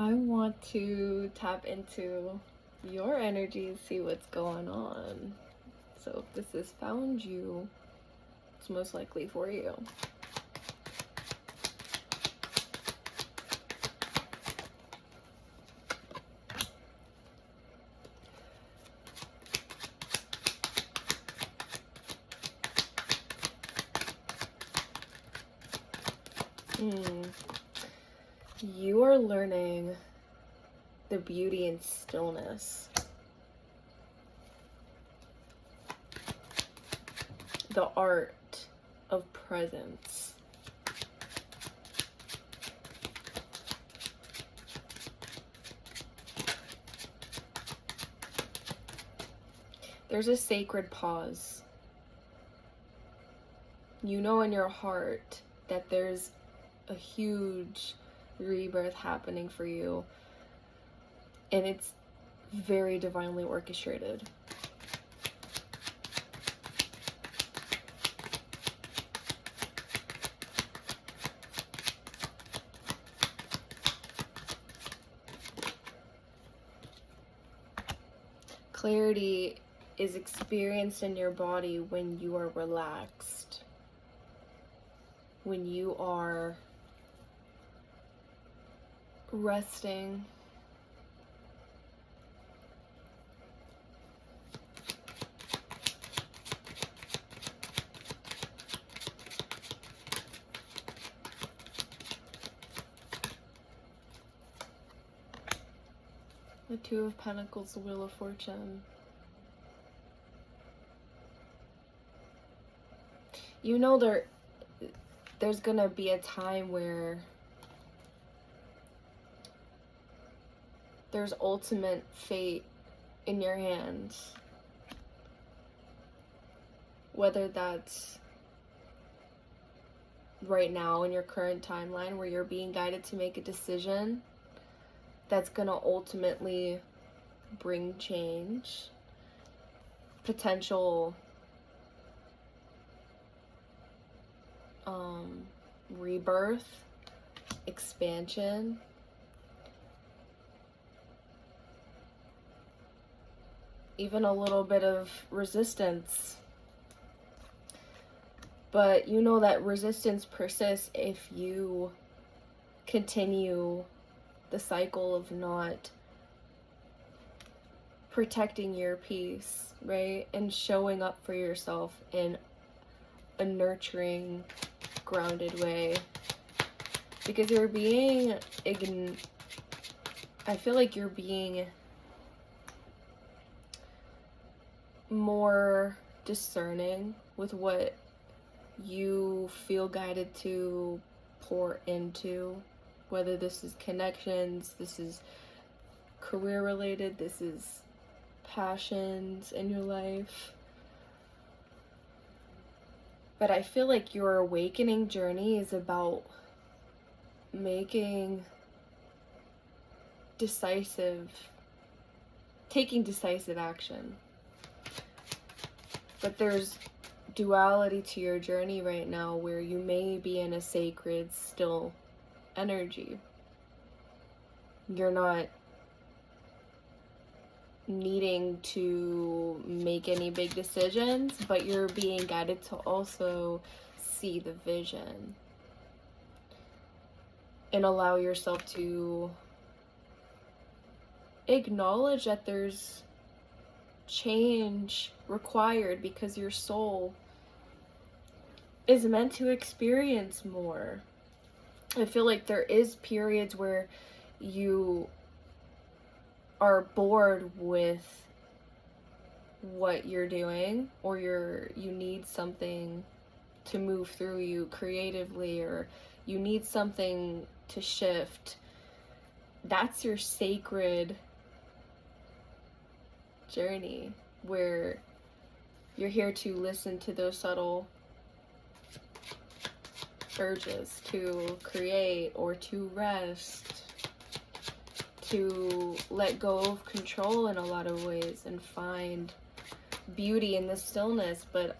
I want to tap into your energy, see what's going on. So if this has found you, it's most likely for you. You are learning the beauty in stillness. The art of presence. There's a sacred pause. You know in your heart that there's a huge rebirth happening for you, and it's very divinely orchestrated. Clarity is experienced in your body when you are relaxed, when you are resting. The Two of Pentacles, the Wheel of Fortune. You know there's gonna be a time where there's ultimate fate in your hands. Whether that's right now in your current timeline where you're being guided to make a decision that's gonna ultimately bring change, potential rebirth, expansion. Even a little bit of resistance. But you know that resistance persists if you continue the cycle of not protecting your peace, right? And showing up for yourself in a nurturing, grounded way. Because you're being, I feel like you're being more discerning with what you feel guided to pour into, whether this is connections, this is career related, this is passions in your life. But I feel like your awakening journey is about taking decisive action. But there's duality to your journey right now where you may be in a sacred, still energy. You're not needing to make any big decisions, but you're being guided to also see the vision and allow yourself to acknowledge that there's change required because your soul is meant to experience more. I feel like there is periods where you are bored with what you're doing, or you need something to move through you creatively, or you need something to shift. That's your sacred journey where you're here to listen to those subtle urges to create or to rest, to let go of control in a lot of ways and find beauty in the stillness, but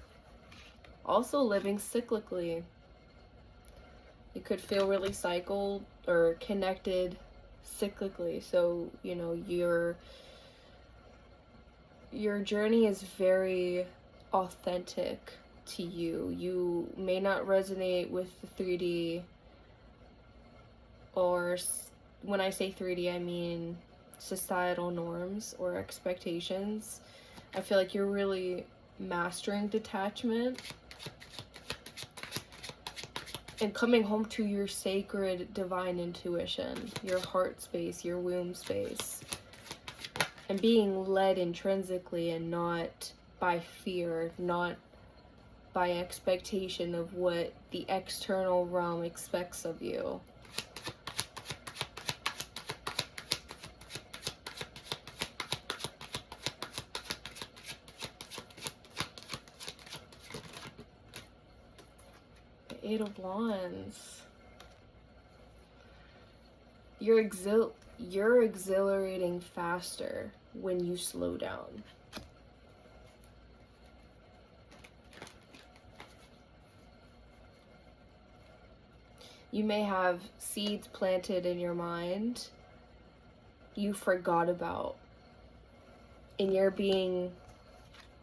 also living cyclically. You could feel really cycled or connected cyclically. So, your journey is very authentic to you. You may not resonate with the 3D, or when I say 3D, I mean societal norms or expectations. I feel like you're really mastering detachment and coming home to your sacred divine intuition, your heart space, your womb space, and being led intrinsically and not by fear, not by expectation of what the external realm expects of you. The Eight of Wands. You're exhilarating faster when you slow down. You may have seeds planted in your mind you forgot about, and you're being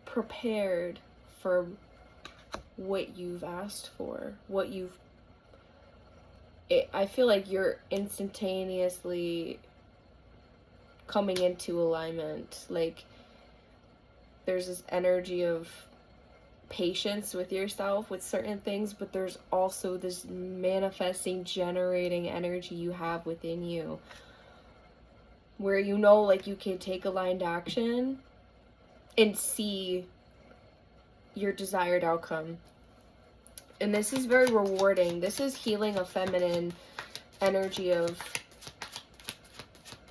prepared for what you've asked for, I feel like you're instantaneously coming into alignment. Like, there's this energy of patience with yourself with certain things, but there's also this manifesting, generating energy you have within you where like you can take aligned action and see your desired outcome. And this is very rewarding. This is healing a feminine energy of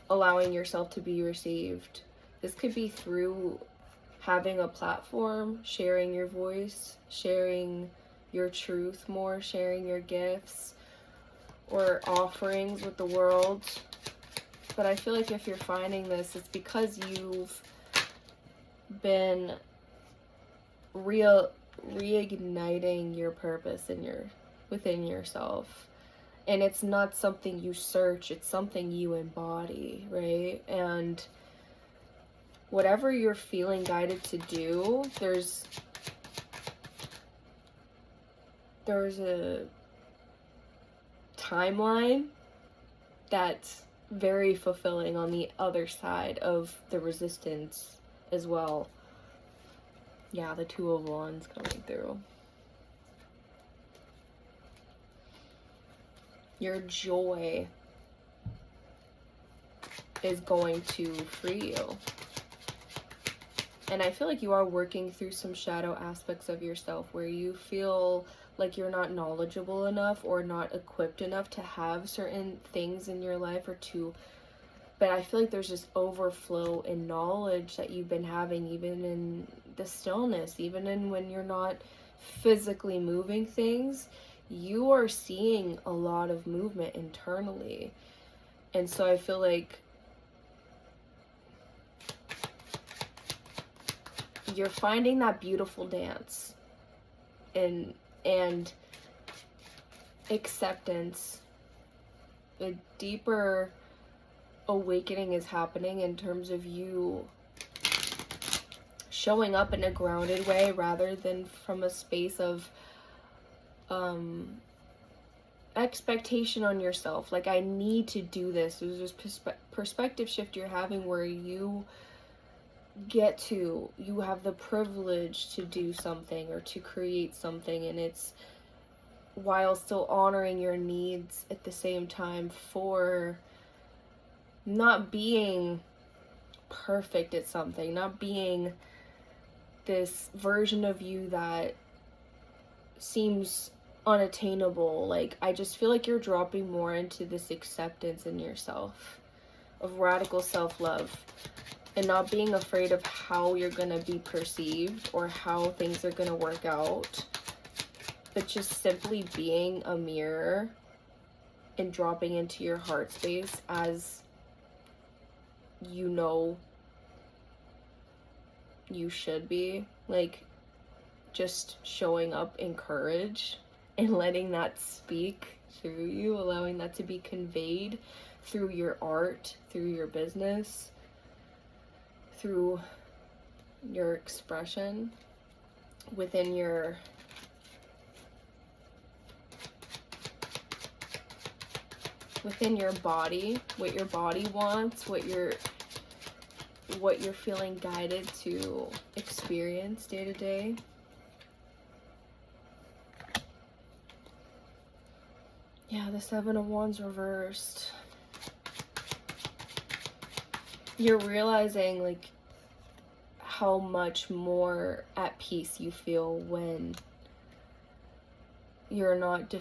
allowing yourself to be received. This could be through having a platform, sharing your voice, sharing your truth more, sharing your gifts or offerings with the world. But I feel like if you're finding this, it's because you've been reigniting your purpose within yourself. And it's not something you search, it's something you embody, right? And whatever you're feeling guided to do, there's a timeline that's very fulfilling on the other side of the resistance as well. Yeah, the Two of Wands coming through. Your joy is going to free you. And I feel like you are working through some shadow aspects of yourself where you feel like you're not knowledgeable enough or not equipped enough to have certain things in your life but I feel like there's this overflow in knowledge that you've been having even in the stillness, even in when you're not physically moving things, you are seeing a lot of movement internally. And so I feel like you're finding that beautiful dance and acceptance. A deeper awakening is happening in terms of you showing up in a grounded way rather than from a space of expectation on yourself. Like, I need to do this. There's this perspective shift you're having where you have the privilege to do something or to create something, and it's while still honoring your needs at the same time for not being perfect at something, not being this version of you that seems unattainable. Like, I just feel like you're dropping more into this acceptance in yourself of radical self-love and not being afraid of how you're gonna be perceived or how things are gonna work out, but just simply being a mirror and dropping into your heart space as you should be. Like, just showing up in courage and letting that speak through you, allowing that to be conveyed through your art, through your business, through your expression within your body, what your body wants, what you're feeling guided to experience day to day. Yeah, the Seven of Wands reversed. You're realizing like how much more at peace you feel when you're not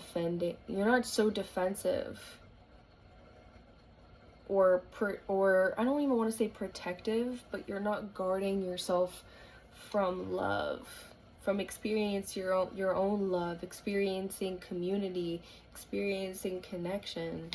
so defensive or I don't even want to say protective, but you're not guarding yourself from love, from experience your own love, experiencing community, experiencing connection.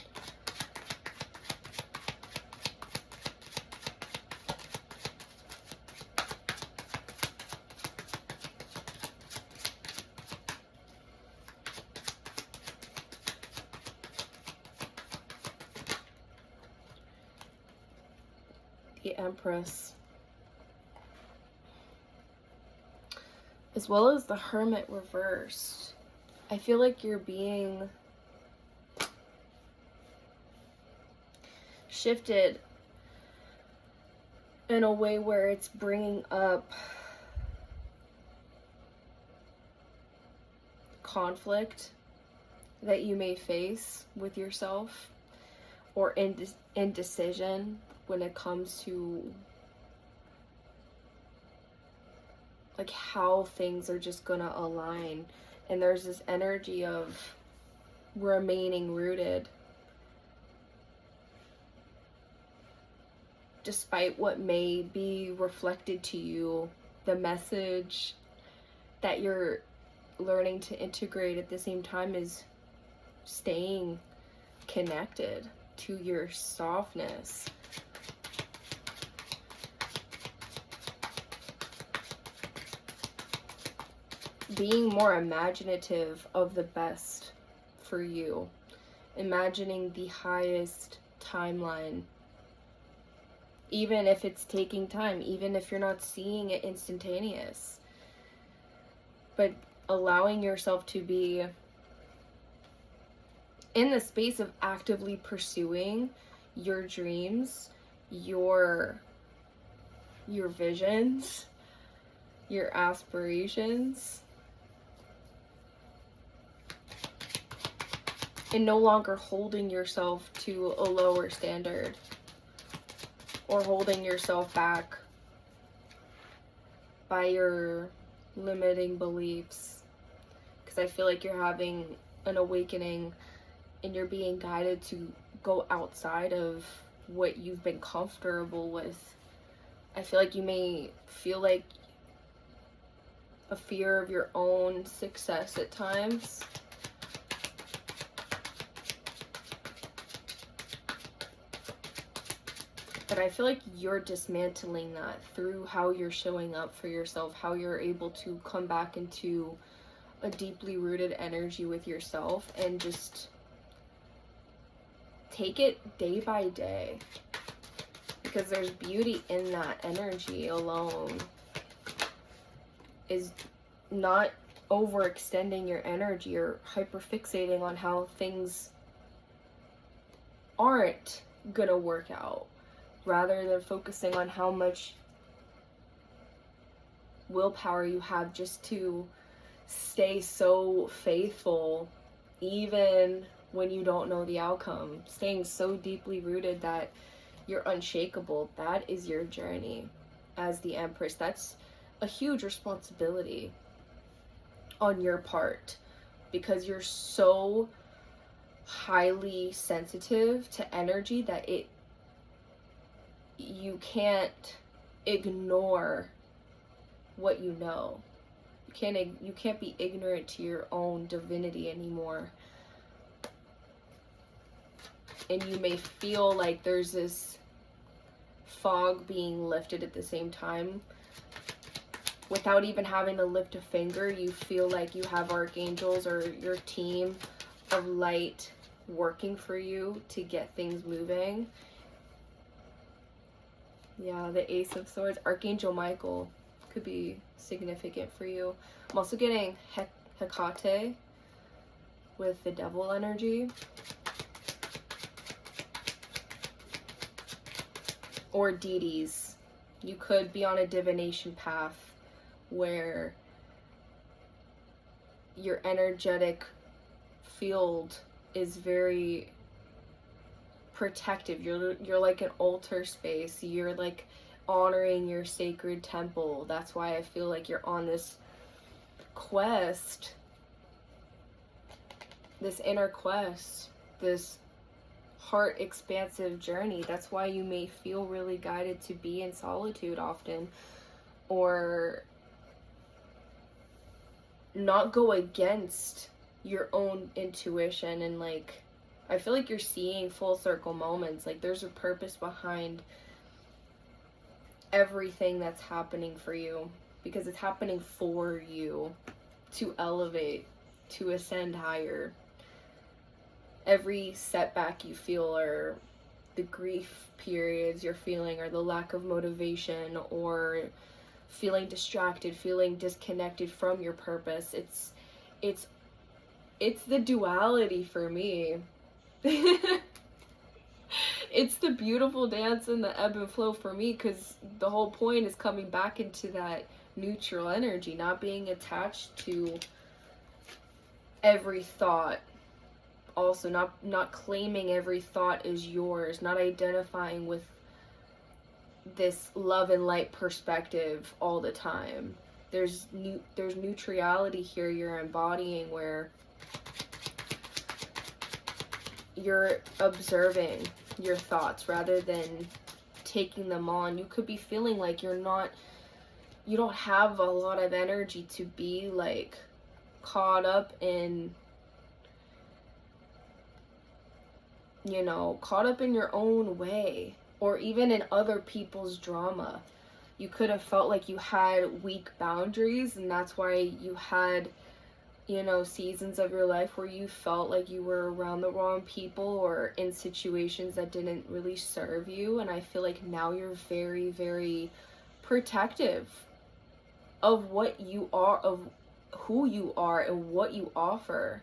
The Empress, as well as the Hermit reversed. I feel like you're being shifted in a way where it's bringing up conflict that you may face with yourself, or indecision when it comes to like how things are just gonna align. And there's this energy of remaining rooted despite what may be reflected to you. The message that you're learning to integrate at the same time is staying connected to your softness. Being more imaginative of the best for you. Imagining the highest timeline. Even if it's taking time, even if you're not seeing it instantaneous. But allowing yourself to be in the space of actively pursuing your dreams, your visions, your aspirations. And no longer holding yourself to a lower standard or holding yourself back by your limiting beliefs. Because I feel like you're having an awakening and you're being guided to go outside of what you've been comfortable with. I feel like you may feel like a fear of your own success at times. But I feel like you're dismantling that through how you're showing up for yourself, how you're able to come back into a deeply rooted energy with yourself and just take it day by day. Because there's beauty in that energy alone. Is not overextending your energy or hyperfixating on how things aren't gonna work out, rather than focusing on how much willpower you have just to stay so faithful even when you don't know the outcome. Staying so deeply rooted that you're unshakable. That is your journey as the Empress. That's a huge responsibility on your part, because you're so highly sensitive to energy that you can't ignore what you know. You can't be ignorant to your own divinity anymore. And you may feel like there's this fog being lifted at the same time. Without even having to lift a finger, you feel like you have archangels or your team of light working for you to get things moving. Yeah, the Ace of Swords, Archangel Michael could be significant for you. I'm also getting Hecate with the devil energy. Or deities. You could be on a divination path where your energetic field is very protective. You're like an altar space. You're like honoring your sacred temple. That's why I feel like you're on this quest, this inner quest, this heart expansive journey. That's why you may feel really guided to be in solitude often, or not go against your own intuition. And like, I feel like you're seeing full circle moments. Like there's a purpose behind everything that's happening for you, because it's happening for you to elevate, to ascend higher. Every setback you feel, or the grief periods you're feeling, or the lack of motivation, or feeling distracted, feeling disconnected from your purpose, it's the duality for me. It's the beautiful dance and the ebb and flow for me, because the whole point is coming back into that neutral energy, not being attached to every thought. Also, not claiming every thought is yours, not identifying with this love and light perspective all the time. There's neutrality here you're embodying, where you're observing your thoughts rather than taking them on. You could be feeling like you don't have a lot of energy to be like caught up in, caught up in your own way, or even in other people's drama. You could have felt like you had weak boundaries, and that's why you had, seasons of your life where you felt like you were around the wrong people or in situations that didn't really serve you. And I feel like now you're very, very protective of what you are, of who you are and what you offer.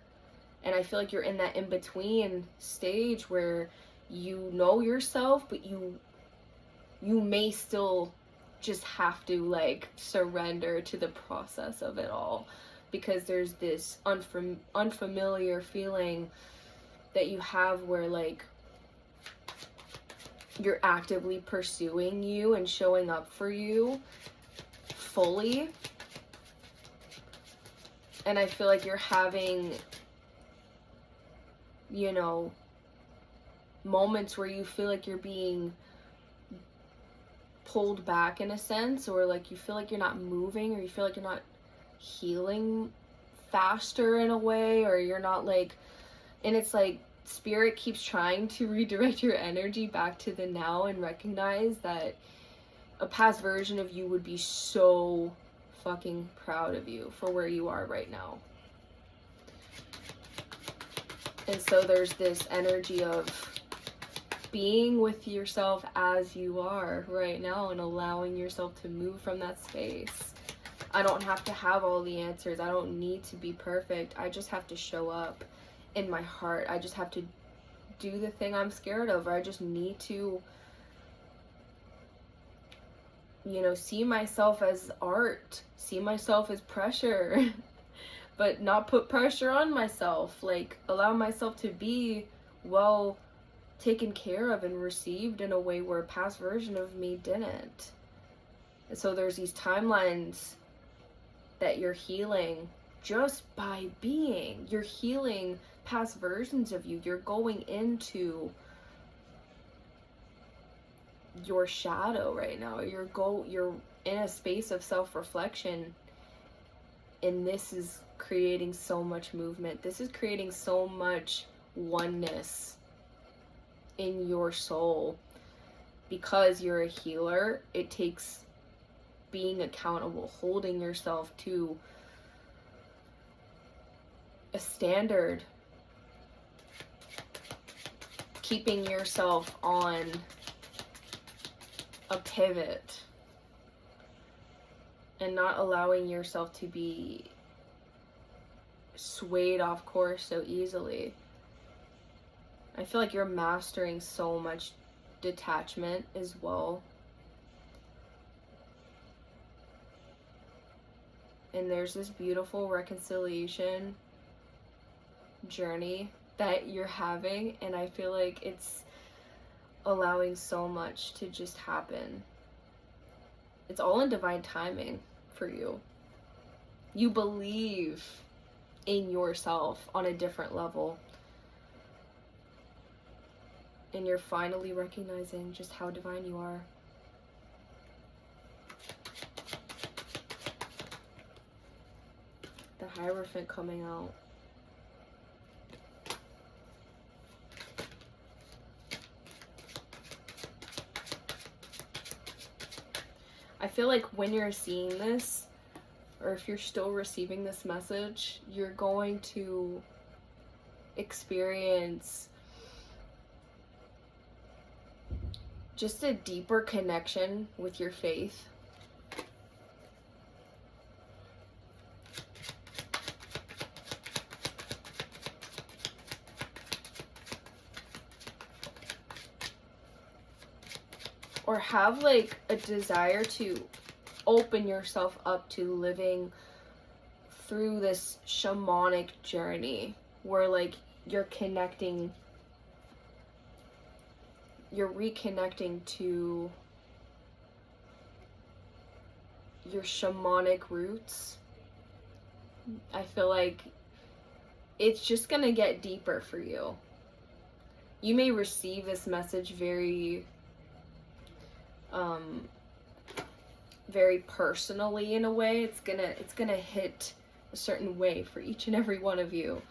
And I feel like you're in that in-between stage where you know yourself, but you may still just have to like surrender to the process of it all, because there's this unfamiliar feeling that you have where like you're actively pursuing you and showing up for you fully. And I feel like you're having moments where you feel like you're being pulled back in a sense, or like you feel like you're not moving, or you feel like you're not healing faster in a way, or you're not like, and it's like spirit keeps trying to redirect your energy back to the now and recognize that a past version of you would be so fucking proud of you for where you are right now. And so there's this energy of being with yourself as you are right now and allowing yourself to move from that space. I don't have to have all the answers. I don't need to be perfect. I just have to show up in my heart. I just have to do the thing I'm scared of, or I just need to, see myself as art, see myself as pressure. But not put pressure on myself, like allow myself to be well taken care of and received in a way where a past version of me didn't. And so there's these timelines that you're healing just by being. You're healing past versions of you. You're going into your shadow right now. You're in a space of self-reflection, and this is creating so much movement. This is creating so much oneness in your soul. Because you're a healer, it takes being accountable, holding yourself to a standard keeping yourself on a pivot and not allowing yourself to be swayed off course so easily. I feel like you're mastering so much detachment as well. And there's this beautiful reconciliation journey that you're having, and I feel like it's allowing so much to just happen. It's all in divine timing for you. You believe in yourself on a different level. And you're finally recognizing just how divine you are. The Hierophant coming out. I feel like when you're seeing this, or if you're still receiving this message, you're going to experience just a deeper connection with your faith. Or have like a desire to open yourself up to living through this shamanic journey where like you're reconnecting to your shamanic roots. I feel like it's just gonna get deeper for you. You may receive this message very very personally in a way. It's gonna hit a certain way for each and every one of you.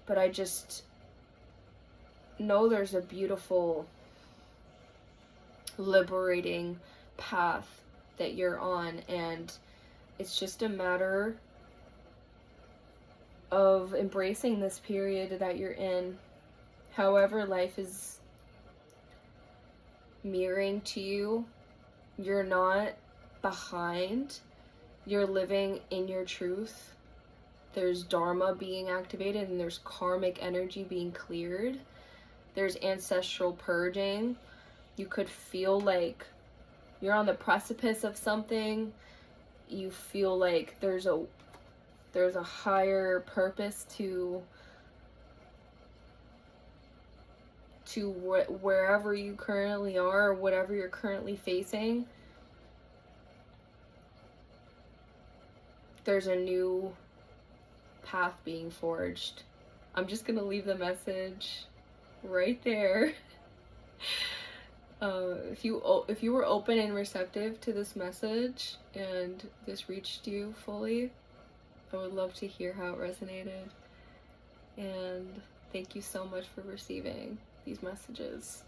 But I just know there's a beautiful, liberating path that you're on, and it's just a matter of embracing this period that you're in. However life is mirroring to you, you're not behind. You're living in your truth. There's dharma being activated, and there's karmic energy being cleared. There's ancestral purging. You could feel like you're on the precipice of something. You feel like there's a higher purpose to wherever you currently are, or whatever you're currently facing. There's a new path being forged. I'm just gonna leave the message right there. If you were open and receptive to this message and this reached you fully, I would love to hear how it resonated. And thank you so much for receiving these messages.